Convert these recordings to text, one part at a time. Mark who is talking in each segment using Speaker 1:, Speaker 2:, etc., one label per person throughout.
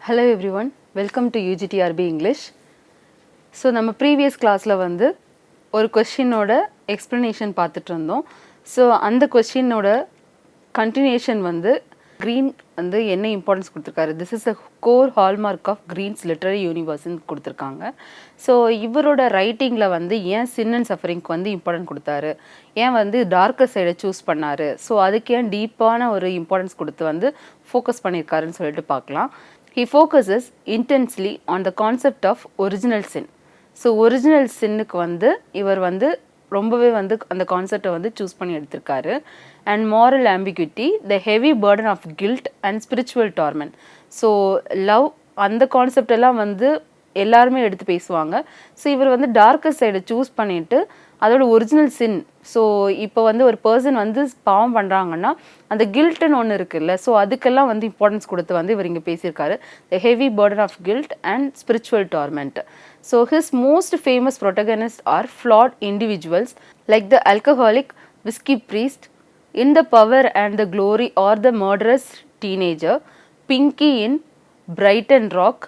Speaker 1: Hello everyone, welcome to UGTRB English. So நம்ம previous கிளாஸில் வந்து ஒரு கொஸ்டினோட எக்ஸ்ப்ளனேஷன் பார்த்துட்டு இருந்தோம். ஸோ அந்த கொஸ்டினோட கண்டினியூஷன் வந்து Greene வந்து என்ன இம்பார்ட்டன்ஸ் கொடுத்துருக்காரு, this is a core hallmark of Greene's literary யூனிவர்ஸ்ன்னு கொடுத்துருக்காங்க. ஸோ இவரோட ரைட்டிங்கில் வந்து ஏன் சின் அண்ட் சஃபரிங்க்கு வந்து இம்பார்ட்டன்ட் கொடுத்தாரு, ஏன் வந்து டார்க்கர் சைடை சூஸ் பண்ணார், ஸோ அதுக்கு ஏன் டீப்பான ஒரு இம்பார்ட்டன்ஸ் கொடுத்து வந்து ஃபோக்கஸ் பண்ணியிருக்காருன்னு சொல்லிட்டு பார்க்கலாம். He focuses intensely on the concept of original sin. So original சின்னுக்கு வந்து இவர் வந்து ரொம்பவே வந்து அந்த கான்செப்டை வந்து சூஸ் பண்ணி எடுத்திருக்காரு. And moral ambiguity, the heavy burden of guilt and spiritual torment. So love அந்த கான்செப்ட் எல்லாம் வந்து எல்லாருமே எடுத்து பேசுவாங்க. ஸோ இவர் வந்து டார்க்கர் சைடை சூஸ் பண்ணிட்டு அதோட ஒரிஜினல் சின், ஸோ இப்போ வந்து ஒரு பர்சன் வந்து பாவம் பண்ணுறாங்கன்னா அந்த கில்ட்டுன்னு ஒன்று இருக்குல்ல, ஸோ அதுக்கெல்லாம் வந்து இம்பார்ட்டன்ஸ் கொடுத்து வந்து இவர் இங்கே பேசியிருக்காரு. The heavy burden of guilt and spiritual torment. So his most famous protagonist are flat individuals like the alcoholic whiskey priest, in the power and the glory, or the murderous teenager Pinky in Brighton Rock,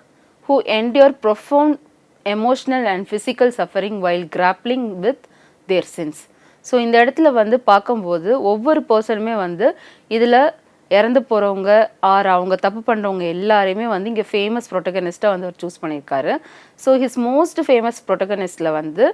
Speaker 1: who endure profound emotional and physical suffering while grappling with their sins. So இந்த இடத்துல வந்து பார்க்கும்போது ஒவ்வொரு பர்சனுமே வந்து இதில் இறந்து போகிறவங்க R அவங்க தப்பு பண்ணுறவங்க எல்லாரையுமே வந்து இங்கே ஃபேமஸ் ப்ரொட்டகனிஸ்ட்டாக வந்து அவர் சூஸ் பண்ணியிருக்காரு. ஸோ ஹிஸ் மோஸ்ட் ஃபேமஸ் ப்ரொட்டகனிஸ்டில் வந்து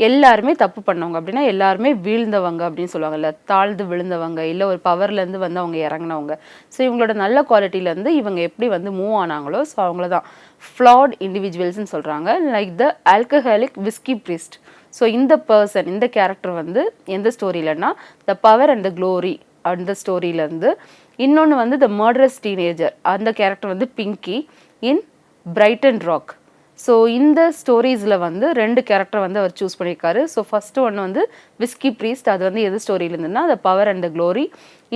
Speaker 1: எல்லாருமே தப்பு பண்ணவங்க, அப்படின்னா எல்லாருமே வீழ்ந்தவங்க அப்படின்னு சொல்லுவாங்க, இல்லை தாழ்ந்து விழுந்தவங்க, இல்லை ஒரு பவர்லேருந்து வந்து அவங்க இறங்கினவங்க. ஸோ இவங்களோட நல்ல குவாலிட்டியிலேருந்து இவங்க எப்படி வந்து மூவ் ஆனாங்களோ, ஸோ அவங்கள தான் ஃப்ளாட் இண்டிவிஜுவல்ஸ்ன்னு சொல்கிறாங்க. Like the alcoholic whiskey priest. So இந்த பர்சன், இந்த கேரக்டர் வந்து எந்த ஸ்டோரியிலன்னா the power and the glory அந்த ஸ்டோரியிலேருந்து. இன்னொன்று வந்து த மர்டரஸ் டீனேஜர், அந்த கேரக்டர் வந்து Pinkie in Brighton Rock. So இந்த ஸ்டோரிஸில் வந்து ரெண்டு கேரக்டர் வந்து அவர் சூஸ் பண்ணியிருக்காரு. ஸோ ஃபஸ்ட்டு ஒன்று வந்து விஸ்கி ப்ரீஸ்ட், அது வந்து எது ஸ்டோரியிலேருந்துன்னா the power and the glory.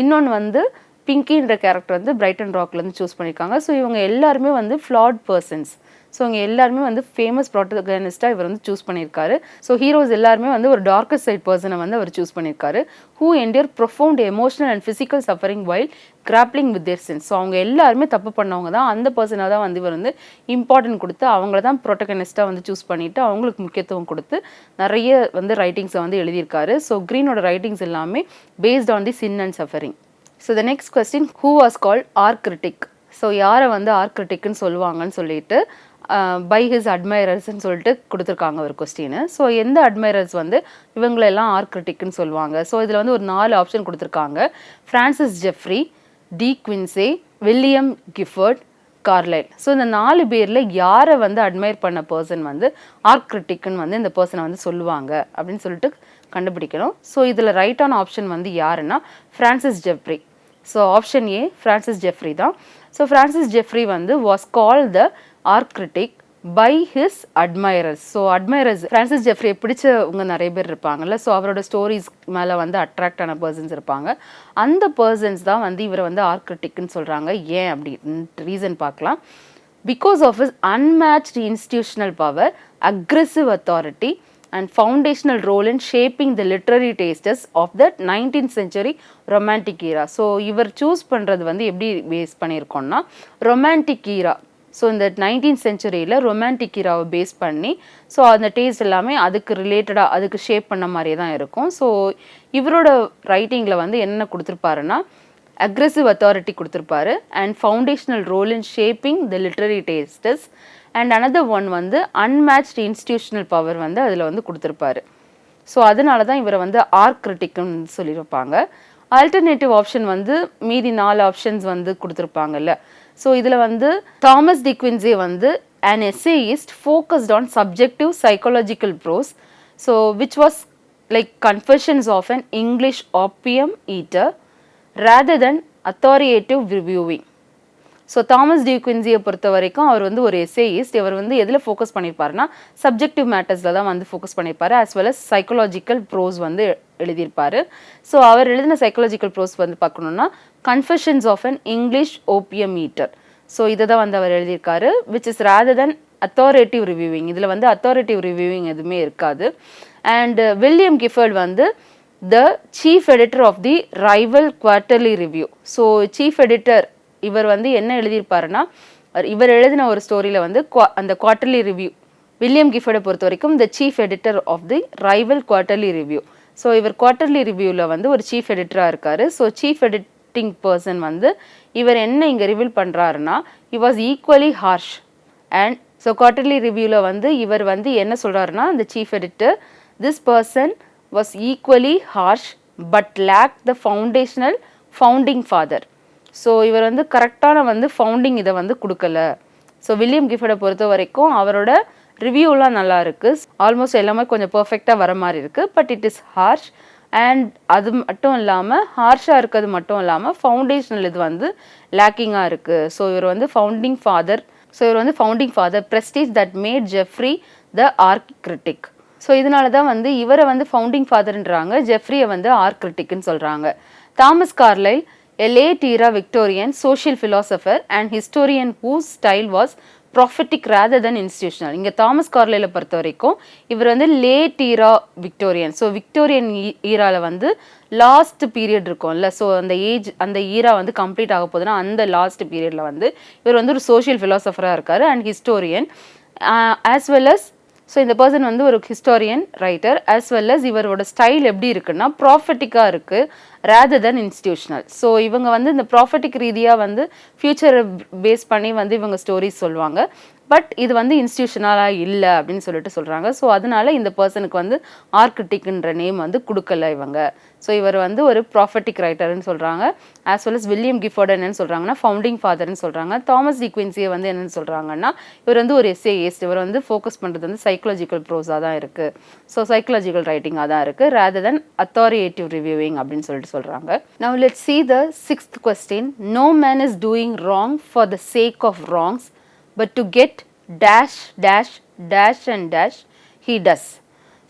Speaker 1: இன்னொன்று வந்து பிங்கின்ற கேரக்டர் வந்து பிரைட்டன் ராக்லேருந்து சூஸ் பண்ணியிருக்காங்க. ஸோ இவங்க எல்லாருமே வந்து ஃப்ளாட் பர்சன்ஸ். ஸோ இவங்க எல்லாருமே வந்து ஃபேமஸ் ப்ரோட்டகனிஸ்ட்டாக இவர் வந்து சூஸ் பண்ணியிருக்காரு. ஸோ ஹீரோஸ் எல்லாருமே வந்து ஒரு டார்க்கர் சைட் பர்சனை வந்து அவர் சூஸ் பண்ணியிருக்காரு. Who entire profound emotional and physical suffering while grappling with their since. So அவங்க எல்லாருமே தப்பு பண்ணவங்க தான், அந்த பர்சனாக தான் வந்து இவர் வந்து இம்பார்ட்டன்ட் கொடுத்து அவங்கள தான் ப்ரோட்டகனிஸ்ட்டாக வந்து சூஸ் பண்ணிவிட்டு அவங்களுக்கு முக்கியத்துவம் கொடுத்து நிறைய வந்து ரைட்டிங்ஸை வந்து எழுதியிருக்காரு. ஸோ க்ரீனோட ரைட்டிங்ஸ் எல்லாமே based on the sin and suffering. So the next question, who was called archcritic. So யாரை வந்து ஆர்க்ரிட்டிக்னு சொல்லுவாங்கன்னு சொல்லிட்டு பை ஹிஸ் அட்மைரர்ஸ்ன்னு சொல்லிட்டு கொடுத்துருக்காங்க ஒரு கொஸ்டின். ஸோ எந்த அட்மைரர்ஸ் வந்து இவங்களெல்லாம் ஆர்க்ரிட்டிக்னு சொல்லுவாங்க. ஸோ இதில் வந்து ஒரு 4 ஆப்ஷன் கொடுத்துருக்காங்க. Francis Jeffrey, de Quincey, William Gifford, Carlyle. So இந்த 4 பேரில் யாரை வந்து அட்மையர் பண்ண பர்சன் வந்து ஆர்க்ரிட்டிக்னு வந்து இந்த பர்சனை வந்து சொல்லுவாங்க அப்படின்னு சொல்லிட்டு கண்டுபிடிக்கணும். ஸோ இதில் ரைட்டான ஆப்ஷன் வந்து யாருன்னா Francis Jeffrey. So option A Francis Jeffrey தான். ஸோ ஃப்ரான்சிஸ் ஜெஃப்ரி வந்து was call the archcritic by his admirers. So admirers, Francis ஜெஃப்ரியை பிடிச்சவங்க நிறைய பேர் இருப்பாங்கல்ல, ஸோ அவரோட ஸ்டோரிஸ் மேலே வந்து அட்ராக்ட் ஆன பர்சன்ஸ் இருப்பாங்க. அந்த பர்சன்ஸ் தான் வந்து இவரை வந்து ஆர்க்ரிட்டிக்னு சொல்கிறாங்க. ஏன் அப்படின்னு ரீசன் பார்க்கலாம். Because of his unmatched institutional power, aggressive authority and foundational role in shaping the literary tastes of the 19th century romantic era. So இவர் சூஸ் பண்ணுறது வந்து எப்படி பேஸ் பண்ணியிருக்கோம்னா ரொமான்டிக் ஈரா. ஸோ இந்த 19th சென்ச்சுரியில் ரொமான்டிக் ஈராவை பேஸ் பண்ணி so அந்த taste எல்லாமே அதுக்கு ரிலேட்டடாக அதுக்கு ஷேப் பண்ண மாதிரியே தான் இருக்கும். ஸோ இவரோட ரைட்டிங்கில் வந்து என்ன கொடுத்துருப்பாருன்னா அக்ரெசிவ் அத்தாரிட்டி கொடுத்துருப்பாரு and foundational role in shaping the literary tastes and another one வந்து அன்மேட்ச்ட் இன்ஸ்டிடியூஷனல் பவர் வந்து அதில் வந்து கொடுத்துருப்பாரு. ஸோ அதனால தான் இவரை வந்து ஆர்க்ரிட்டிக்னு சொல்லியிருப்பாங்க. ஆல்டர்னேட்டிவ் ஆப்ஷன் வந்து மீதி 4 ஆப்ஷன்ஸ் வந்து கொடுத்துருப்பாங்கல்ல. ஸோ இதில் வந்து தாமஸ் டி குவின்சே வந்து an essayist focused on subjective psychological prose, so which was like confessions of an English opium eater rather than authoritative reviewing. So Thomas de குவின்சியை பொறுத்த வரைக்கும் அவர் வந்து ஒரு எஸ்ஏயிஸ்ட். இவர் வந்து எதில் ஃபோக்கஸ் பண்ணியிருப்பாருன்னா சப்ஜெக்டிவ் மேட்டர்ஸில் தான் வந்து ஃபோக்கஸ் பண்ணியிருப்பாரு, as well as psychological prose வந்து எழுதியிருப்பார். ஸோ அவர் எழுதின சைக்கலாஜிக்கல் ப்ரோஸ் வந்து பார்க்கணுன்னா confessions of an English opium eater. So இதை தான் வந்து அவர் எழுதியிருக்காரு, which is rather than authoritative reviewing. இதில் வந்து அத்தாரிட்டிவ் ரிவ்யூவிங் எதுவுமே இருக்காது. அண்ட் வில்லியம் கிஃபர்ட் வந்து the chief editor of the rival quarterly review. So chief editor இவர் வந்து என்ன எழுதியிருப்பாருன்னா இவர் எழுதின ஒரு ஸ்டோரியில் வந்து அந்த குவார்ட்டர்லி ரிவ்யூ வில்லியம் கிஃபோர்டை பொறுத்த வரைக்கும் the chief editor of the rival quarterly review. So இவர் குவார்ட்டர்லி ரிவ்யூவில் வந்து ஒரு சீஃப் எடிட்டராக இருக்கார். ஸோ சீஃப் எடிட்டிங் பர்சன் வந்து இவர் என்ன இங்கே ரிவீல் பண்ணுறாருன்னா he was equally harsh and so quarterly ரிவ்யூவில் வந்து இவர் வந்து என்ன சொல்கிறாருன்னா இந்த chief editor this person was equally harsh but lacked the founding father. So இவர் வந்து கரெக்டான வந்து ஃபவுண்டிங் இதை வந்து கொடுக்கல. ஸோ வில்லியம் கிஃபோர்டை பொறுத்த வரைக்கும் அவரோட ரிவ்யூலாம் நல்லா இருக்குது, ஆல்மோஸ்ட் எல்லாமே கொஞ்சம் பர்ஃபெக்டாக வர மாதிரி இருக்குது. But it is harsh and அது மட்டும் இல்லாமல் ஹார்ஷாக இருக்கிறது மட்டும் இல்லாமல் ஃபவுண்டேஷனல் இது வந்து லேக்கிங்காக இருக்குது. ஸோ இவர் வந்து founding father prestige that made Jeffrey the archcritic. So இதனால தான் வந்து இவரை வந்து ஃபவுண்டிங் ஃபாதர்ன்றாங்க, ஜெஃப்ரியை வந்து ஆர்க்கிரிட்டிக்னு சொல்கிறாங்க. Thomas Carlyle a late era Victorian social philosopher and historian whose style was prophetic rather than institutional. இங்கே தாமஸ் கார்லைல பொறுத்த வரைக்கும் இவர் வந்து லேட் ஈரா விக்டோரியன். ஸோ விக்டோரியன் ஈராவில் வந்து லாஸ்ட் பீரியட் இருக்கும்ல, ஸோ அந்த ஈரா வந்து கம்ப்ளீட் ஆக போகுதுன்னா அந்த லாஸ்ட் பீரியடில் வந்து இவர் வந்து ஒரு சோஷியல் ஃபிலாசபராக இருக்கார் and historian as well as. So இந்த பர்சன் வந்து ஒரு historian writer as well as இவரோட ஸ்டைல் எப்படி இருக்குன்னா ப்ராஃபட்டிக்காக இருக்குது ரேதர் தென் இன்ஸ்டிடியூஷனல். ஸோ இவங்க வந்து இந்த ப்ராஃபட்டிக் ரீதியாக வந்து ஃபியூச்சரை பேஸ் பண்ணி வந்து இவங்க ஸ்டோரிஸ் சொல்லுவாங்க, பட் இது வந்து இன்ஸ்டிடியூஷனலாக இல்லை அப்படின்னு சொல்லிட்டு சொல்கிறாங்க. ஸோ அதனால இந்த பர்சனுக்கு வந்து ஆர்க்கிரிட்டிக்ன்ற நேம் வந்து கொடுக்கல இவங்க. ஸோ இவர் வந்து ஒரு ப்ராஃபட்டிக் ரைட்டர்னு சொல்கிறாங்க. ஆஸ் வெல் அஸ் வில்லியம் கிஃபோர்ட் என்னன்னு சொல்கிறாங்கன்னா ஃபவுண்டிங் ஃபாதர்னு சொல்கிறாங்க. தாமஸ் டி குயின்சியை வந்து என்னென்னு சொல்கிறாங்கன்னா இவர் வந்து ஒரு எஸ்ஏயிஸ்ட். இவர் வந்து ஃபோக்கஸ் பண்ணுறது வந்து சைக்கலாஜிக்கல் ப்ரோஸாக தான் இருக்குது, ஸோ சைக்கலாஜிக்கல் ரைட்டிங்காக தான் இருக்குது ரேதர் தென் அத்தாரிட்டேட்டிவ் ரிவ்யூவிங் அப்படின்னு சொல்லிட்டு சொல்கிறாங்க. Now let's see the sixth question. No man is doing wrong for the sake of wrongs, but to get dash dash dash and dash he does.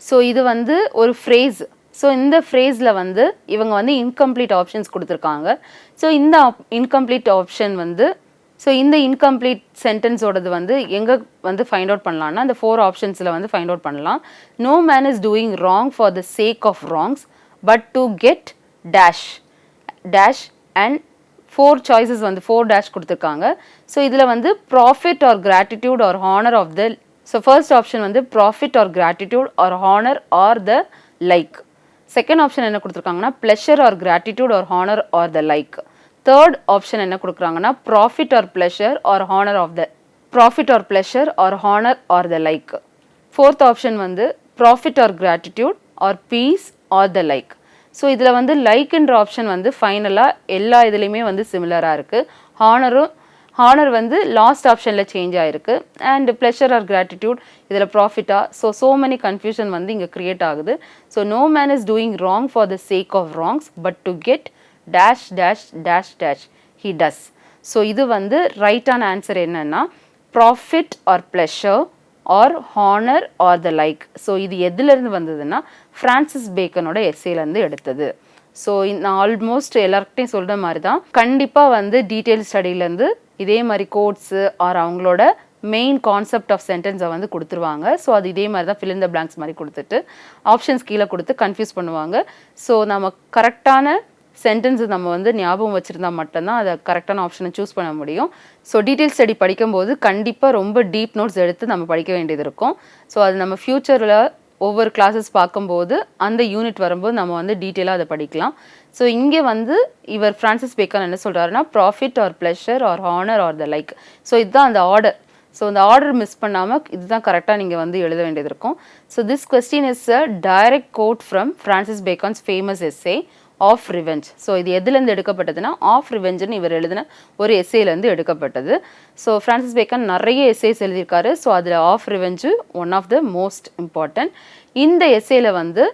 Speaker 1: So இது வந்து ஒரு phrase. So இந்த ஃப்ரேஸில் வந்து இவங்க வந்து இன்கம்ப்ளீட் ஆப்ஷன்ஸ் கொடுத்துருக்காங்க. So இந்த incomplete option வந்து இந்த இன்கம்ப்ளீட் சென்டென்ஸோடது வந்து எங்கே வந்து ஃபைண்ட் அவுட் பண்ணலான்னா அந்த 4 ஆப்ஷன்ஸில் வந்து ஃபைண்ட் அவுட் பண்ணலாம். No man is doing wrong for the sake of wrongs but to get dash dash and 4 choices வந்து 4 dash கொடுத்துருக்காங்க. ஸோ இதில் வந்து profit or gratitude or honour of the. So first option வந்து profit or gratitude or honour or the like. Second option என்ன கொடுத்துருக்காங்கன்னா pleasure or gratitude or honour or the like. Third option என்ன கொடுக்குறாங்கன்னா profit or pleasure or honour of the like. Fourth option வந்து profit or gratitude or peace or the like. So இதில் வந்து லைக்குன்ற option வந்து ஃபைனலாக எல்லா இதுலேயுமே வந்து சிமிலராக இருக்குது. ஹானர் வந்து லாஸ்ட் ஆப்ஷனில் சேஞ்ச் ஆகிருக்கு அண்ட் ப்ளஷர் ஆர் கிராட்டிடியூட் இதில் ப்ராஃபிட்டாக. ஸோ மெனி கன்ஃபியூஷன் வந்து இங்கே க்ரியேட் ஆகுது. So no man is doing wrong for the sake of wrongs but to get dash dash dash dash he does. So இது வந்து ரைட்டான answer என்னன்னா profit or pleasure or honour or the like. So இது எதுலேருந்து வந்ததுன்னா Francis பேக்கனோட எஸ்ஸேலேருந்து எடுத்தது. So நான் almost எல்லாருக்கிட்டையும் சொல்கிற மாதிரி தான் கண்டிப்பாக வந்து டீட்டெயில் ஸ்டடியிலேருந்து இதே மாதிரி கோட்ஸு ஆர் அவங்களோட மெயின் கான்செப்ட் ஆஃப் சென்டென்ஸை வந்து கொடுத்துருவாங்க. ஸோ அது இதே மாதிரி தான் ஃபில் இன் த பிளாங்க்ஸ் மாதிரி கொடுத்துட்டு ஆப்ஷன்ஸ் கீழே கொடுத்து கன்ஃபியூஸ் பண்ணுவாங்க. ஸோ நம்ம கரெக்டான சென்டென்ஸு நம்ம வந்து ஞாபகம் வச்சுருந்தா மட்டும்தான் அதை கரெக்டான ஆப்ஷனை சூஸ் பண்ண முடியும். ஸோ டீட்டெயில் ஸ்டடி படிக்கும்போது கண்டிப்பாக ரொம்ப டீப் நோட்ஸ் எடுத்து நம்ம படிக்க வேண்டியது இருக்கும். ஸோ அது நம்ம ஃப்யூச்சரில் ஒவ்வொரு கிளாஸஸ் பார்க்கும்போது அந்த யூனிட் வரும்போது நம்ம வந்து டீட்டெயிலாக அதை படிக்கலாம். ஸோ இங்கே வந்து இவர் ஃப்ரான்சிஸ் பேக்கன் என்ன சொல்கிறாருன்னா profit or pleasure or honour or the like. So இதுதான் அந்த ஆர்டர். ஸோ இந்த ஆர்டர் மிஸ் பண்ணாமல் இதுதான் கரெக்டாக நீங்கள் வந்து எழுத வேண்டியது இருக்கும். So this question is a direct quote from Francis Bacon's famous essay of revenge. So இது எதுலேருந்து எடுக்கப்பட்டதுன்னா ஆஃப் ரிவெஞ்சுன்னு இவர் எழுதின ஒரு எஸ்ஸேலேருந்து எடுக்கப்பட்டது. ஸோ ஃப்ரான்சிஸ் பேக்கன் நிறைய எஸ்ஸேஸ் எழுதியிருக்காரு. ஸோ அதில் of revenge one of the most important. இந்த எஸ்ஸேல வந்து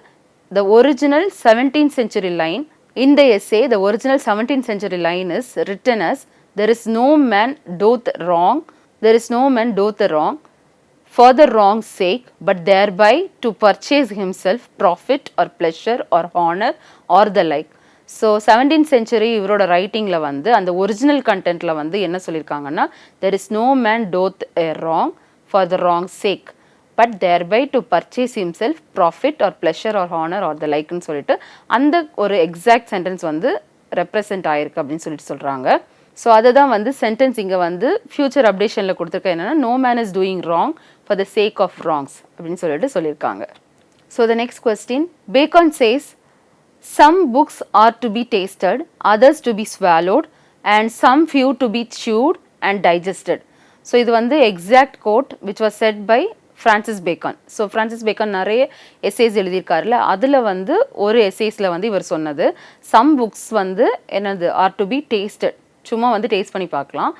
Speaker 1: the original 17th century line, இந்த essay the original 17th century line is written as there is no man doth wrong for the wrong's sake, but thereby to purchase himself profit or pleasure or honor or the like. So 17th century இவரோட ரைட்டிங்கில் வந்து அந்த original கண்டென்ட்டில் வந்து என்ன சொல்லியிருக்காங்கன்னா there is no man doth a wrong for the wrong's sake, but thereby to purchase himself profit or pleasure or honor or the likeன்னு சொல்லிட்டு அந்த ஒரு எக்ஸாக்ட் சென்டென்ஸ் வந்து ரெப்ரசன்ட் ஆயிருக்கு அப்படின்னு சொல்லிட்டு சொல்கிறாங்க. ஸோ அதை தான் வந்து சென்டென்ஸ் இங்கே வந்து ஃபியூச்சர் அப்டேஷனில் கொடுத்துருக்க என்னென்னா no man is doing wrong for the sake of wrongs அப்படின்னு சொல்லிட்டு சொல்லியிருக்காங்க. So the next question, Bacon says some books are to be tasted, others to be swallowed and some few to be chewed and digested. So இது வந்து exact quote which was said by Francis Bacon. So Francis Bacon நிறைய essays எழுதியிருக்காருல, அதில் வந்து ஒரு essaysல வந்து இவர் சொன்னது some books வந்து என்னது are to be tasted, சும்மா வந்து டேஸ்ட் பண்ணி பார்க்கலாம்,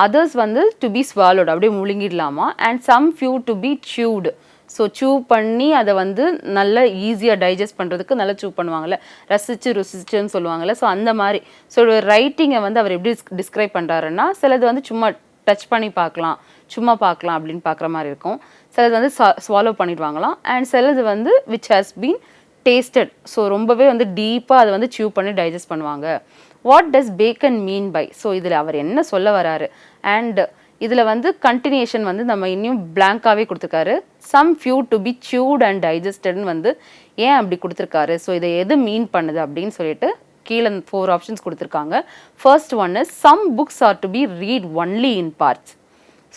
Speaker 1: others வந்து to be swallowed அப்படியே முழுங்கிடலாமா, and some few to be chewed. So சூ பண்ணி அதை வந்து நல்லா ஈஸியாக டைஜஸ்ட் பண்ணுறதுக்கு நல்லா சூ பண்ணுவாங்கள்ல, ரசித்து ருசிச்சுன்னு சொல்லுவாங்கள்ல. ஸோ அந்த மாதிரி ஸோ ரைட்டிங்கை வந்து அவர் எப்படி டிஸ்கிரைப் பண்ணுறாருன்னா, சிலது வந்து சும்மா டச் பண்ணி பார்க்கலாம், சும்மா பார்க்கலாம் அப்படின்னு பார்க்குற மாதிரி இருக்கும், சிலது வந்து ஸ்வாலோ பண்ணிடுவாங்களாம், அண்ட் சிலது வந்து which has been tasted, so ரொம்பவே வந்து டீப்பாக அதை வந்து சூ பண்ணி டைஜஸ்ட் பண்ணுவாங்க. What does Bacon mean by? So இதில் அவர் என்ன சொல்ல வராரு, அண்ட் இதில் வந்து கண்டினியூஷன் வந்து நம்ம இன்னும் பிளாங்காகவே கொடுத்துருக்காரு. Some few to be chewed and டைஜஸ்டட்னு வந்து ஏன் அப்படி கொடுத்துருக்காரு, ஸோ இதை எது மீன் பண்ணுது அப்படின்னு சொல்லிட்டு கீழே 4 ஆப்ஷன்ஸ் கொடுத்துருக்காங்க. First one is some books are to be read only in parts.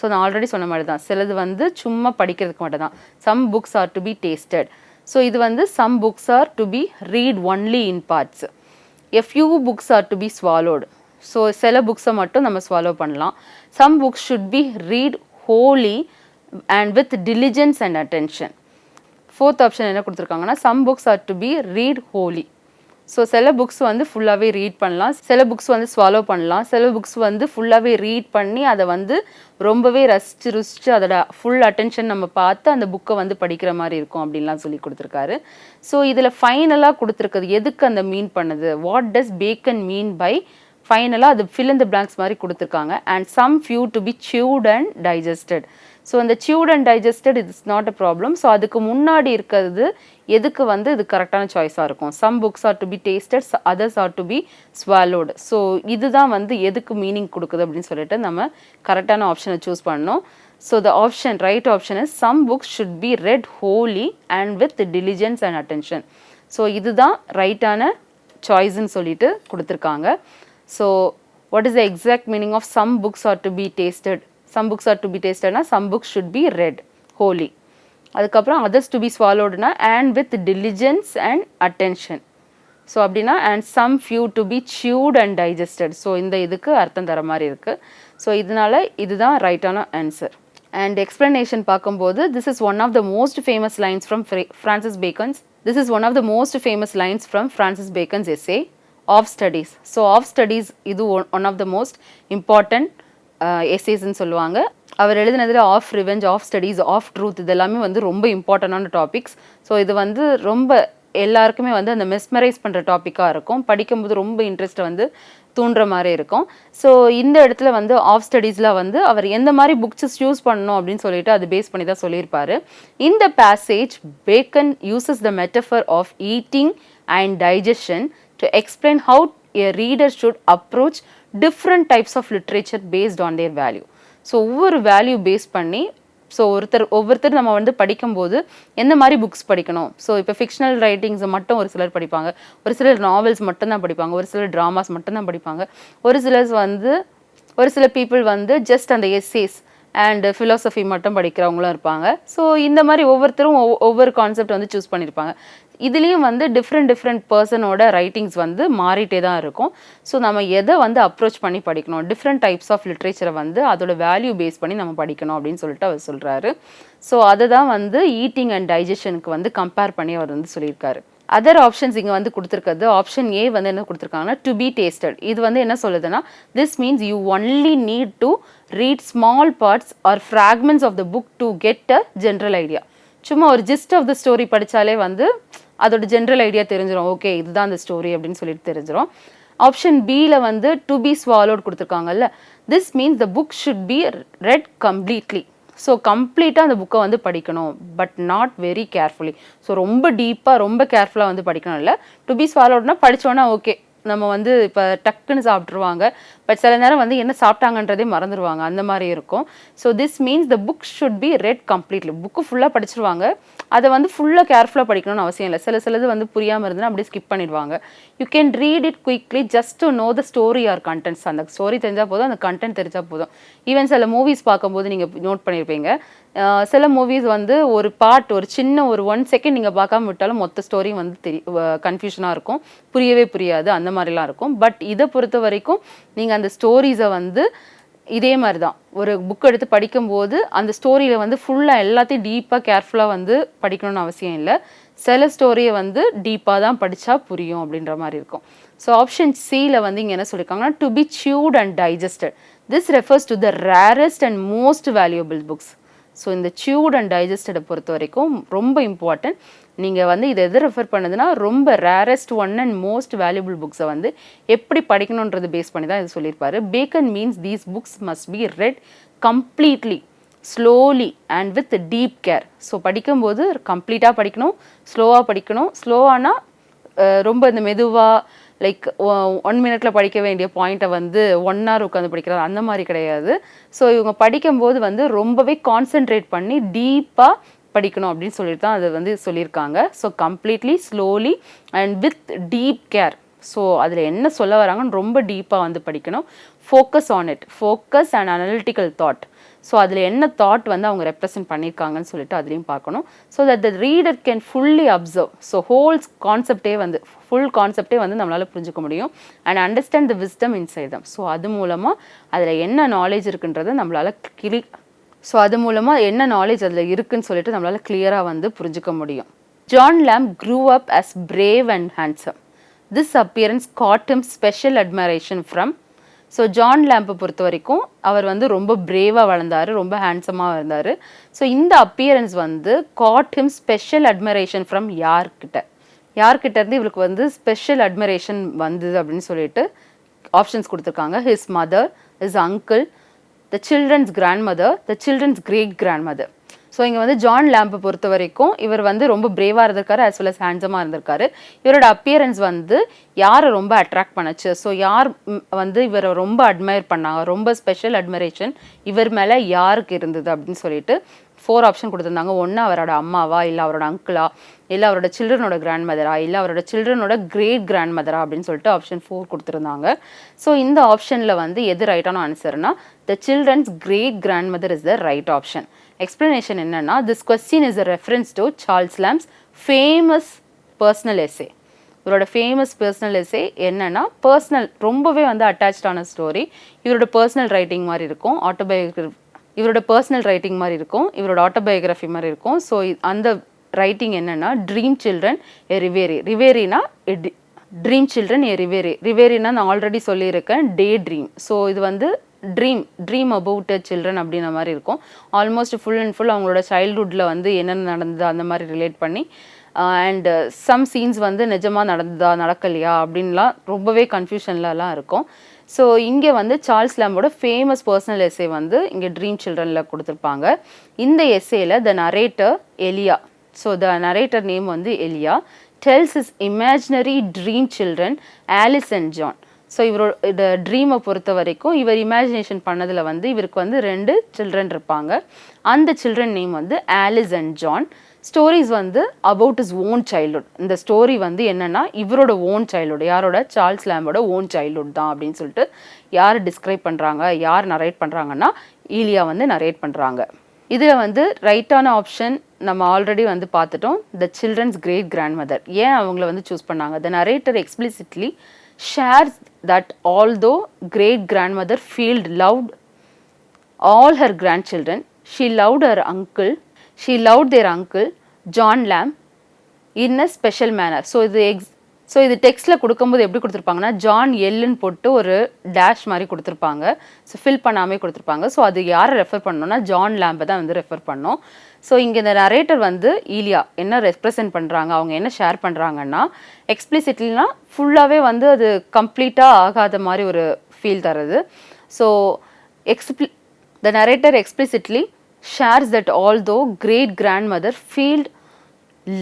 Speaker 1: So நான் ஆல்ரெடி சொன்ன மாதிரி தான், சிலது வந்து சும்மா படிக்கிறதுக்கு மட்டும் தான். Some books are to be tasted, so இது வந்து some books are to be read only in parts. A few books are to be swallowed, so சில புக்ஸை மட்டும் நம்ம ஸ்வாலோ பண்ணலாம். Some books should be read wholly and with diligence and attention. Fourth option என்ன கொடுத்துருக்காங்கன்னா some books are to be read wholly. So சில books வந்து ஃபுல்லாகவே ரீட் பண்ணலாம், சில புக்ஸ் வந்து ஸ்வாலோ பண்ணலாம், சில புக்ஸ் வந்து ஃபுல்லாகவே ரீட் பண்ணி அதை வந்து ரொம்பவே ருசிச்சு அதோட ஃபுல் அட்டென்ஷன் நம்ம பார்த்து அந்த புக்கை வந்து படிக்கிற மாதிரி இருக்கும் அப்படின்லாம் சொல்லி கொடுத்துருக்காரு. ஸோ இதில் ஃபைனலாக கொடுத்துருக்குது எதுக்கு அந்த மீன் பண்ணுது, what does Bacon mean by, ஃபைனலாக அது ஃபில் இன் த பிளாங்க்ஸ் மாதிரி கொடுத்துருக்காங்க. And some few to be chewed and digested. So அந்த chewed and digested it's not a problem. So அதுக்கு முன்னாடி இருக்கிறது எதுக்கு வந்து இது கரெக்டான சாய்ஸாக இருக்கும். Some books are to be tasted, others are to be swallowed. So இதுதான் வந்து எதுக்கு மீனிங் கொடுக்குது அப்படின்னு சொல்லிட்டு நம்ம கரெக்டான ஆப்ஷனை சூஸ் பண்ணணும். So the option right option is some books should be read wholly and with diligence and attention. So இதுதான் ரைட்டான சாய்ஸ்ன்னு சொல்லிட்டு கொடுத்துருக்காங்க. So what is the exact meaning of some books are to be tasted? Some books are to be tasted na some books should be read wholly. அதுக்கப்புறம் others to be swallowed na and with diligence and attention. So அப்படின்னா and some few to be chewed and digested. So இந்த இதுக்கு அர்த்தம் தர மாதிரி இருக்கு. So இதனால இதுதான் ரைட்டான ஆன்சர். அண்ட் எக்ஸ்பிளனேஷன் பார்க்கும்போது this is one of the most famous lines from Francis Bacon's essay of studies. So of studies இது one of the most important எஸ்ஸேஸ்ன்னு சொல்லுவாங்க. அவர் எழுதினதில் of revenge, of studies, of truth இதெல்லாமே வந்து ரொம்ப இம்பார்ட்டண்டான டாபிக்ஸ். ஸோ இது வந்து ரொம்ப எல்லாருக்குமே வந்து அந்த மெஸ்மரைஸ் பண்ணுற டாப்பிக்காக இருக்கும், படிக்கும்போது ரொம்ப இன்ட்ரெஸ்ட்டை வந்து தூண்டுற மாதிரி இருக்கும். ஸோ இந்த இடத்துல வந்து ஆஃப் ஸ்டடீஸில் வந்து அவர் எந்த மாதிரி புக்ஸ் யூஸ் பண்ணணும் அப்படின்னு சொல்லிட்டு அது பேஸ் பண்ணி தான் சொல்லியிருப்பாரு. இந்த passage Bacon uses the metaphor of eating and digestion to explain how a reader should approach different types of literature based on their value. So ஒவ்வொரு வேல்யூ பேஸ் பண்ணி ஸோ ஒவ்வொருத்தர் நம்ம வந்து படிக்கும்போது எந்த மாதிரி புக்ஸ் படிக்கணும். ஸோ இப்போ ஃபிக்ஷனல் ரைட்டிங்ஸை மட்டும் ஒரு சிலர் படிப்பாங்க, ஒரு சிலர் நாவல்ஸ் மட்டும்தான் படிப்பாங்க, ஒரு சிலர் ட்ராமாஸ் மட்டும்தான் படிப்பாங்க, ஒரு சில பீப்புள் வந்து ஜஸ்ட் அந்த எஸ்ஸேஸ் அண்ட் ஃபிலாசபி மட்டும் படிக்கிறவங்களும் இருப்பாங்க. ஸோ இந்த மாதிரி ஒவ்வொருத்தரும் ஒவ்வொரு கான்செப்ட் வந்து சூஸ் பண்ணியிருப்பாங்க. இதுலேயும் வந்து டிஃப்ரெண்ட் பர்சனோட ரைட்டிங்ஸ் வந்து மாறிட்டே தான் இருக்கும். ஸோ நம்ம எதை வந்து அப்ரோச் பண்ணி படிக்கணும், டிஃப்ரெண்ட் டைப்ஸ் ஆஃப் லிட்ரேச்சரை வந்து அதோட வேல்யூ பேஸ் பண்ணி நம்ம படிக்கணும் அப்படின்னு சொல்லிட்டு அவர் சொல்கிறாரு. ஸோ அதை தான் வந்து ஈட்டிங் அண்ட் டைஜஷனுக்கு வந்து கம்பேர் பண்ணி அவர் வந்து சொல்லியிருக்காரு. அதர் ஆப்ஷன்ஸ் இங்கே வந்து கொடுத்துருக்கிறது ஆப்ஷன் ஏ வந்து என்ன கொடுத்துருக்காங்கன்னா டு பி டேஸ்டட். இது வந்து என்ன சொல்லுதுன்னா this means you only need to read small parts or fragments of the book to get a general idea. சும்மா ஒரு ஜிஸ்ட் ஆஃப் த ஸ்டோரி படித்தாலே வந்து அதோட ஜென்ரல் ஐடியா தெரிஞ்சிடும், ஓகே இதுதான் அந்த ஸ்டோரி அப்படின்னு சொல்லிட்டு தெரிஞ்சிடும். ஆப்ஷன் பியில் வந்து டு பி ஸ்வாலோட் கொடுத்துருக்காங்கல்ல, this means the book should be read completely. So கம்ப்ளீட்டாக அந்த புக்கை வந்து படிக்கணும், but not very carefully. So ரொம்ப டீப்பாக ரொம்ப கேர்ஃபுல்லாக வந்து படிக்கணும் இல்லை. டு பி ஸ்வாலோட்னா படித்தோன்னா ஓகே நம்ம வந்து இப்போ டக்குன்னு சாப்பிட்ருவாங்க, பட் சில நேரம் வந்து என்ன சாப்பிட்டாங்கன்றதே மறந்துடுவாங்க, அந்த மாதிரி இருக்கும். So this means the book should be read completely. Book ஃபுல்லாக படிச்சிருவாங்க, அதை வந்து ஃபுல்லாக கேர்ஃபுல்லாக படிக்கணும்னு அவசியம் இல்லை. சிலது வந்து புரியாமல் இருந்ததுன்னா அப்படியே ஸ்கிப் பண்ணிடுவாங்க. You can read it quickly just to know the story or contents. அந்த ஸ்டோரி தெரிஞ்சால் போதும், அந்த கண்டென்ட் தெரிஞ்சால் போதும். ஈவன் சில மூவிஸ் பார்க்கும்போது நீங்கள் நோட் பண்ணியிருப்பீங்க, சில மூவிஸ் வந்து ஒரு பார்ட், ஒரு சின்ன ஒரு 1 செகண்ட் நீங்கள் பார்க்காம விட்டாலும் மொத்த ஸ்டோரியும் வந்து கன்ஃபியூஷனாக இருக்கும், புரியவே புரியாது, அந்த மாதிரிலாம் இருக்கும். பட் இதை பொறுத்த வரைக்கும் நீங்கள் அந்த ஸ்டோரிஸை வந்து இதே மாதிரி தான் ஒரு புக் எடுத்து படிக்கும்போது அந்த ஸ்டோரியில் வந்து ஃபுல்லாக எல்லாத்தையும் டீப்பாக கேர்ஃபுல்லாக வந்து படிக்கணும்னு அவசியம் இல்லை. சில ஸ்டோரியை வந்து டீப்பாக தான் படித்தா புரியும் அப்படின்ற மாதிரி இருக்கும். ஸோ ஆப்ஷன் சியில் வந்து இங்கே என்ன சொல்லியிருக்காங்கன்னா, to be chewed and digested. This refers to the rarest and most valuable books. So இந்த chewed அண்ட் டைஜஸ்டடை பொறுத்த வரைக்கும் ரொம்ப இம்பார்ட்டன்ட். நீங்கள் வந்து இதை எது ரெஃபர் பண்ணுதுன்னா, ரொம்ப rarest one and most valuable புக்ஸை வந்து எப்படி படிக்கணுன்றது பேஸ் பண்ணி தான் இது சொல்லியிருப்பாரு. Bacon means these books must be read completely, slowly and with deep care. So படிக்கும்போது கம்ப்ளீட்டாக படிக்கணும், ஸ்லோவாக படிக்கணும். ஸ்லோவானா ரொம்ப இந்த மெதுவாக லைக் 1 மினிட்ல படிக்க வேண்டிய பாயிண்ட்டை வந்து 1 hour உட்காந்து படிக்கிறார், அந்த மாதிரி கிடையாது. ஸோ இவங்க படிக்கும்போது வந்து ரொம்பவே கான்சென்ட்ரேட் பண்ணி டீப்பாக படிக்கணும் அப்படின்னு சொல்லிட்டு தான் அது வந்து சொல்லியிருக்காங்க. So completely, slowly and with deep care. So அதில் என்ன சொல்ல வராங்கன்னு ரொம்ப டீப்பாக வந்து படிக்கணும். Focus on it, focus and analytical thought. So அதில் என்ன தாட் வந்து அவங்க ரெப்ரசென்ட் பண்ணியிருக்காங்கன்னு சொல்லிட்டு அதுலேயும் பார்க்கணும். So that the reader can fully observe. So full கான்செப்டே வந்து நம்மளால் புரிஞ்சுக்க முடியும். And understand the wisdom inside them. So அது மூலமாக அதில் என்ன நாலேஜ் இருக்குன்றதை நம்மளால் என்ன நாலேஜ் அதில் இருக்குன்னு சொல்லிட்டு நம்மளால் கிளியராக வந்து புரிஞ்சுக்க முடியும். John Lamb grew up as brave and handsome. This appearance caught him special admiration from. So John லேம்பை பொறுத்த வரைக்கும் அவர் வந்து ரொம்ப பிரேவாக வளர்ந்தார், ரொம்ப ஹேண்ட்ஸமாக இருந்தார். ஸோ இந்த அப்பியரன்ஸ் வந்து got him special admiration from யார்கிட்ட இருந்து இவருக்கு வந்து ஸ்பெஷல் அட்மிரேஷன் வந்தது அப்படின்னு சொல்லிட்டு ஆப்ஷன்ஸ் கொடுத்துருக்காங்க. His mother, his uncle, the children's grandmother, the children's great grandmother. So இங்கே வந்து ஜான் லேம்பை பொறுத்த வரைக்கும் இவர் வந்து ரொம்ப பிரேவாக இருந்திருக்காரு, ஆஸ் வெல் அஸ் ஹேண்ட்ஸமாக இருந்திருக்காரு. இவரோட அப்பியரன்ஸ் வந்து யாரை ரொம்ப அட்ராக்ட் பண்ணுச்சு, ஸோ யார் வந்து இவரை ரொம்ப அட்மையர் பண்ணாங்க, ரொம்ப ஸ்பெஷல் அட்மிரேஷன் இவர் மேலே யாருக்கு இருந்தது அப்படின்னு சொல்லிட்டு 4 ஆப்ஷன் கொடுத்துருந்தாங்க. ஒன்று அவரோட அம்மாவா, இல்லை அவரோட அங்கிளா, இல்லை அவரோட சில்ட்ரனோட கிராண்ட் மதரா, இல்லை அவரோட சில்ட்ரனோட கிரேட் கிராண்ட் மதரா அப்படின்னு சொல்லிட்டு ஆப்ஷன் 4 கொடுத்துருந்தாங்க. ஸோ இந்த ஆப்ஷனில் வந்து எது ரைட்டான ஆன்சர்னா, the children's great grandmother is the right option. Explanation என்னன்னா, this question is a reference to Charles Lamb's famous personal essay. இவரோட ஃபேமஸ் பர்சனல் எஸ்ஸே என்னன்னா, ரொம்பவே வந்து அட்டாச்சான ஸ்டோரி. இவரோட பர்சனல் ரைட்டிங் மாதிரி இருக்கும், இவரோட ஆட்டோபயோகிராஃபி மாதிரி இருக்கும். ஸோ அந்த ரைட்டிங் என்னன்னா, ட்ரீம் சில்ட்ரன் ஏ ரிவேரினா ட்ரீம் சில்ட்ரன் ஏ ரிவேரினா நான் ஆல்ரெடி சொல்லியிருக்கேன், டே ட்ரீம். ஸோ இது வந்து ட்ரீம் அபவுட் சில்ட்ரன் அப்படின்ற மாதிரி இருக்கும். ஆல்மோஸ்ட் ஃபுல் அண்ட் ஃபுல் அவங்களோட சைல்ட்ஹுட்டில் வந்து என்னென்ன நடந்தது அந்த மாதிரி ரிலேட் பண்ணி, அண்ட் சம் சீன்ஸ் வந்து நிஜமாக நடந்ததா நடக்கலையா அப்படின்லாம் ரொம்பவே கன்ஃபியூஷன்லலாம் இருக்கும். ஸோ இங்கே வந்து சார்ல்ஸ் லேம்போட ஃபேமஸ் பர்சனல் எஸ்ஸே வந்து இங்கே ட்ரீம் சில்ட்ரனில் கொடுத்துருப்பாங்க. இந்த எஸ்ஸேல த நரேட்டர் எலியா, ஸோ த நரேட்டர் நேம் வந்து எலியா, டெல்ஸ் is imaginary dream children Alice and John. So இவரோட ட்ரீமை பொறுத்த வரைக்கும் இவர் இமேஜினேஷன் பண்ணதில் வந்து இவருக்கு வந்து 2 சில்ட்ரன் இருப்பாங்க. அந்த சில்ட்ரன் நேம் வந்து ஆலிஸ் அண்ட் ஜான். ஸ்டோரிஸ் வந்து அபவுட் இஸ் ஓன் சைல்ட்ஹுட். இந்த ஸ்டோரி வந்து என்னன்னா, இவரோட ஓன் சைல்ட்ஹுட், யாரோட சார்ல்ஸ் லேம்போட ஓன் சைல்ட்ஹுட் தான் அப்படின்னு சொல்லிட்டு யார் டிஸ்கிரைப் பண்ணுறாங்க, யார் நரேட் பண்ணுறாங்கன்னா, ஈலியா வந்து நரேட் பண்ணுறாங்க. இதில் வந்து ரைட்டான ஆப்ஷன் நம்ம ஆல்ரெடி வந்து பார்த்துட்டோம், த சில்ட்ரன்ஸ் கிரேட் கிராண்ட் மதர். ஏன் அவங்கள வந்து சூஸ் பண்ணாங்க? த narrator explicitly shares that although great grandmother felt loved all her grandchildren, she loved their uncle John Lamb in a special manner. So இது டெக்ஸ்ட்டில் கொடுக்கும்போது எப்படி கொடுத்துருப்பாங்கன்னா, ஜான் எல்லுன்னு போட்டு ஒரு டேஷ் மாதிரி கொடுத்துருப்பாங்க, ஸோ ஃபில் பண்ணாமே கொடுத்துருப்பாங்க. ஸோ அது யாரை ரெஃபர் பண்ணோன்னா, ஜான் லேம்பை தான் வந்து ரெஃபர் பண்ணோம். ஸோ இங்கே இந்த நரேட்டர் வந்து ஈலியா என்ன ரெப்ரசென்ட் பண்ணுறாங்க, அவங்க என்ன ஷேர் பண்ணுறாங்கன்னா, எக்ஸ்பிளிசிட்லினா ஃபுல்லாகவே வந்து அது கம்ப்ளீட்டாக ஆகாத மாதிரி ஒரு ஃபீல் தருது. So the narrator explicitly shares that although great grandmother felt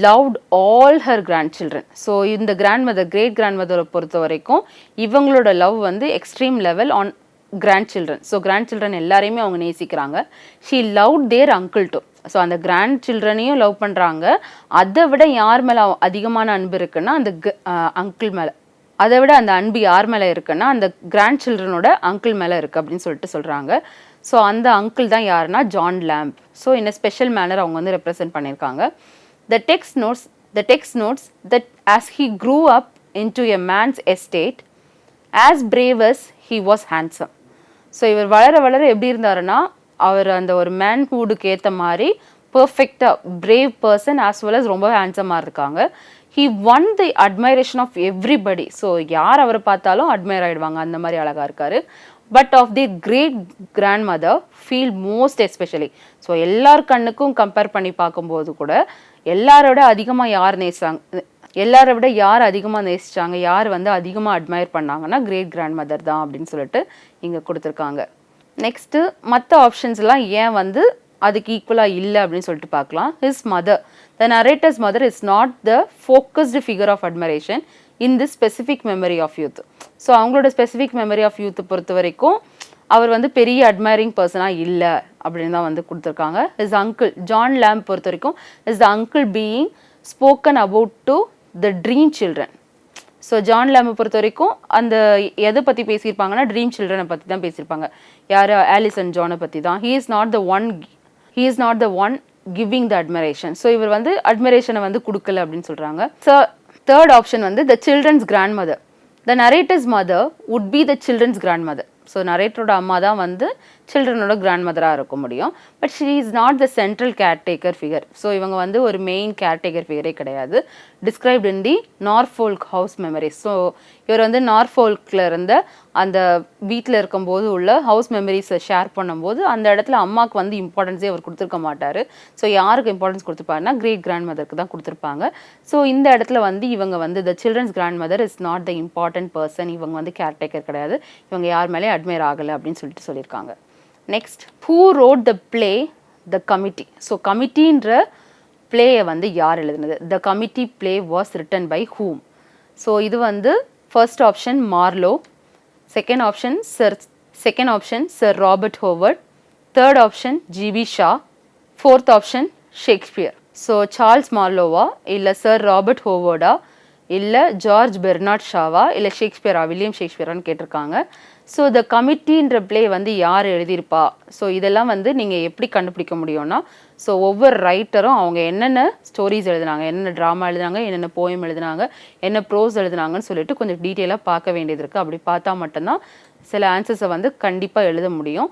Speaker 1: loved all her grandchildren. So இந்த கிராண்ட்மதர் கிரேட் கிராண்ட்மதரை பொறுத்த வரைக்கும் இவங்களோட லவ் வந்து extreme level on grandchildren. So grandchildren எல்லாரையுமே அவங்க நேசிக்கிறாங்க. She loved their uncle too. So அந்த கிராண்ட்சில்ட்ரனையும் லவ் பண்ணுறாங்க. அதை விட யார் மேலே அதிகமான அன்பு இருக்குன்னா அந்த அங்கிள் மேலே. அதை விட அந்த அன்பு யார் மேலே இருக்குன்னா அந்த கிராண்ட்சில்ட்ரனோட அங்கிள் மேலே இருக்குது அப்படின்னு சொல்லிட்டு சொல்கிறாங்க. ஸோ அந்த அங்கிள் தான் யாருன்னா John Lamb. So in a special manner அவங்க வந்து ரெப்ரசென்ட் பண்ணியிருக்காங்க. The text notes that as he grew up into a man's estate, as brave as he was handsome. So இவர் வளர வளர எப்படி இருந்தாருன்னா அவர் அந்த ஒரு மேன்ஹுடுக்கு ஏற்ற மாதிரி பர்ஃபெக்டாக brave person as well as ரொம்ப ஹேண்ட்ஸமாக இருக்காங்க. He won the admiration of everybody. So யார் அவரை பார்த்தாலும் அட்மையர் ஆகிடுவாங்க, அந்த மாதிரி அழகாக இருக்கார். But of the great grandmother feel most especially. So எல்லார் கண்ணுக்கும் கம்பேர் பண்ணி பார்க்கும்போது கூட எல்லாரோட அதிகமாக யார் நேசிச்சாங்க, எல்லாரை விட யார் அதிகமாக நேசிச்சாங்க, யார் வந்து அதிகமாக அட்மையர் பண்ணாங்கன்னா கிரேட் கிராண்ட் மதர் தான் அப்படின்னு சொல்லிட்டு இங்கே கொடுத்துருக்காங்க. நெக்ஸ்ட்டு மற்ற ஆப்ஷன்ஸ்லாம் ஏன் வந்து அதுக்கு ஈக்குவலாக இல்லை அப்படின்னு சொல்லிட்டு பார்க்கலாம். His mother, the narrator's mother is not the focused figure of admiration in this specific memory of youth. So அவங்களோட ஸ்பெசிஃபிக் மெமரி ஆஃப் யூத்தை பொறுத்த வரைக்கும் அவர் வந்து பெரிய அட்மைரிங் பர்சனாக இல்லை அப்படின்னு தான் வந்து கொடுத்துருக்காங்க. இஸ் அங்கிள் ஜான் லேம்ப் பொறுத்த வரைக்கும் is the uncle being spoken about to the dream children. So John லேம்பை பொறுத்த வரைக்கும் அந்த எதை பற்றி பேசியிருப்பாங்கன்னா ட்ரீம் சில்ட்ரனை பற்றி தான் பேசியிருப்பாங்க. யார்? ஆலிஸ் அண்ட் ஜானை பற்றி தான். He is not the one giving the admiration. So இவர் வந்து அட்மிரேஷனை வந்து கொடுக்கல அப்படின்னு சொல்கிறாங்க. ஸோ தேர்ட் ஆப்ஷன் வந்து the children's grandmother. The narrator's mother would be the children's grandmother. So நரேட்டரோட அம்மா தான் வந்து சில்ட்ரனோட கிராண்ட் மதராக இருக்க முடியும். But she is not the central caretaker figure. So இவங்க வந்து ஒரு மெயின் கேர்டேக்கர் ஃபிகரே கிடையாது. Described in the Norfolk house memories. So இவர் வந்து நார்ஃபோல்கில் இருந்த அந்த வீட்டில் இருக்கும்போது உள்ள ஹவுஸ் மெமரிஸை ஷேர் பண்ணும்போது அந்த இடத்துல அம்மாவுக்கு வந்து இம்பார்ட்டன்ஸே அவர் கொடுத்துருக்க மாட்டார். ஸோ யாருக்கு இம்பார்ட்டன்ஸ் கொடுத்துருப்பாருன்னா கிரேட் கிராண்ட் மதருக்கு தான் கொடுத்துருப்பாங்க. ஸோ இந்த இடத்துல வந்து இவங்க வந்து the children's grandmother is not the important person. இவங்க வந்து கேர்டேக்கர் கிடையாது. இவங்க யார் மேலே அட்மையர் ஆகலை அப்படின்னு சொல்லிட்டு சொல்லியிருக்காங்க. Next, who wrote the play the committee. So கமிட்டின்ற பிளேயை வந்து யார் எழுதுனது? The committee play was written by whom. So இது வந்து first option Marlowe, second option Sir Robert Howard, third option GB Shaw, fourth option Shakespeare. So Charles மார்லோவா, இல்லை Sir Robert ஹோவர்டா, இல்லை ஜார்ஜ் பெர்னார்ட் ஷாவா, இல்லை ஷேக்ஸ்பியரா, வில்லியம் ஷேக்ஸ்பியரான்னு கேட்டிருக்காங்க. ஸோ த கமிட்டின்ற பிளே வந்து யார் எழுதியிருப்பா? So இதெல்லாம் வந்து நீங்கள் எப்படி கண்டுபிடிக்க முடியும்னா, ஸோ ஒவ்வொரு ரைட்டரும் அவங்க என்னென்ன ஸ்டோரிஸ் எழுதுனாங்க, என்னென்ன ட்ராமா எழுதுனாங்க, என்னென்ன போயம் எழுதுனாங்க, என்ன ப்ரோஸ் எழுதுனாங்கன்னு சொல்லிட்டு கொஞ்சம் டீட்டெயிலாக பார்க்க வேண்டியது இருக்குது. அப்படி பார்த்தா மட்டும்தான் சில ஆன்சர்ஸை வந்து கண்டிப்பாக எழுத முடியும்.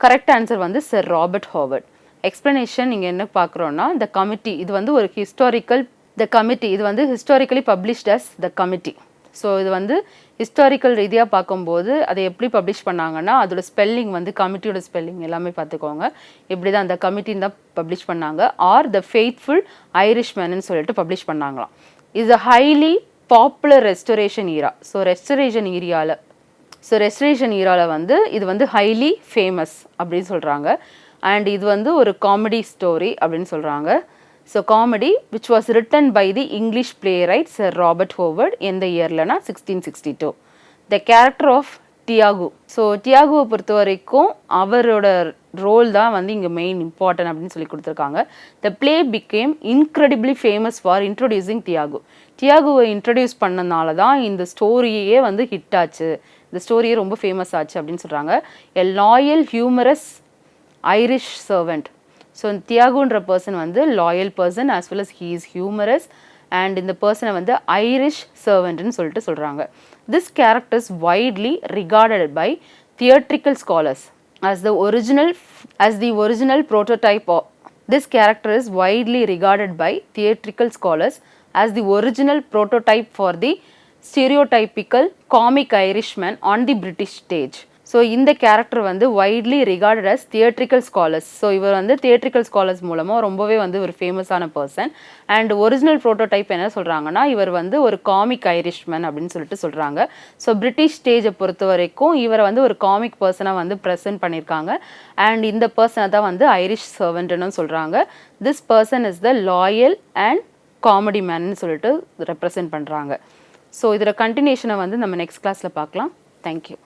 Speaker 1: கரெக்ட் ஆன்சர் வந்து சர் ராபர்ட் ஹோவர்ட். எக்ஸ்ப்ளனேஷன் நீங்கள் என்ன பார்க்குறோன்னா, த கமிட்டி இது வந்து ஒரு historically published as the committee. So இது வந்து ஹிஸ்டாரிக்கல் ரீதியாக பார்க்கும்போது அதை எப்படி பப்ளிஷ் பண்ணாங்கன்னா அதோட ஸ்பெல்லிங் வந்து கமிட்டியோட ஸ்பெல்லிங் எல்லாமே பார்த்துக்கோங்க. இப்படி தான் அந்த கமிட்டின்னு தான் பப்ளிஷ் பண்ணாங்க. ஆர் த ஃபெய்த்ஃபுல் ஐரிஷ்மேன்னு சொல்லிட்டு பப்ளிஷ் பண்ணாங்களாம். Is a highly popular restoration era. So restoration ஈராவில் வந்து இது வந்து ஹைலி ஃபேமஸ் அப்படின்னு சொல்கிறாங்க. அண்ட் இது வந்து ஒரு காமெடி ஸ்டோரி அப்படின்னு சொல்கிறாங்க. So comedy which was written by the English playwright Sir Robert Howard எந்த இயர்லனா 1662. The character of Diego. So டியாகோவை பொறுத்த வரைக்கும் அவரோட ரோல் தான் வந்து இங்கே மெயின் இம்பார்ட்டன்ட் அப்படின்னு சொல்லி கொடுத்துருக்காங்க. The play became incredibly famous for introducing Diego. டியாகோவை இன்ட்ரடியூஸ் பண்ணனால தான் இந்த ஸ்டோரியே வந்து ஹிட் ஆச்சு, இந்த ஸ்டோரியே ரொம்ப ஃபேமஸ் ஆச்சு அப்படின்னு சொல்கிறாங்க. A loyal humorous Irish servant. So தியாகோன்ற பர்சன் வந்து loyal person as well as he is humorous. And இந்த பர்சனை வந்து ஐரிஷ் சர்வெண்ட்னு சொல்லிட்டு சொல்கிறாங்க. This character is widely regarded by theatrical scholars as the original prototype of this character is widely regarded by theatrical scholars as the original prototype for the stereotypical comic Irishman on the British stage. So இந்த character வந்து widely regarded as theatrical scholars. So இவர் வந்து theatrical scholars மூலமாக ரொம்பவே வந்து ஒரு ஃபேமஸான person. And original prototype என்ன சொல்கிறாங்கன்னா இவர் வந்து ஒரு காமிக் ஐரிஷ்மேன் அப்படின்னு சொல்லிட்டு சொல்கிறாங்க. ஸோ பிரிட்டிஷ் ஸ்டேஜை பொறுத்த வரைக்கும் இவரை வந்து ஒரு காமிக் பர்சனாக வந்து ப்ரெசென்ட் பண்ணியிருக்காங்க. அண்ட் இந்த பர்சனை தான் வந்து ஐரிஷ் சர்வெண்ட்னு சொல்கிறாங்க. This person is the loyal and comedy மேன்னு சொல்லிட்டு ரெப்ரசன்ட் பண்ணுறாங்க. ஸோ இதில் கண்டினியூஷனை வந்து நம்ம நெக்ஸ்ட் கிளாஸில் பார்க்கலாம். தேங்க்யூ.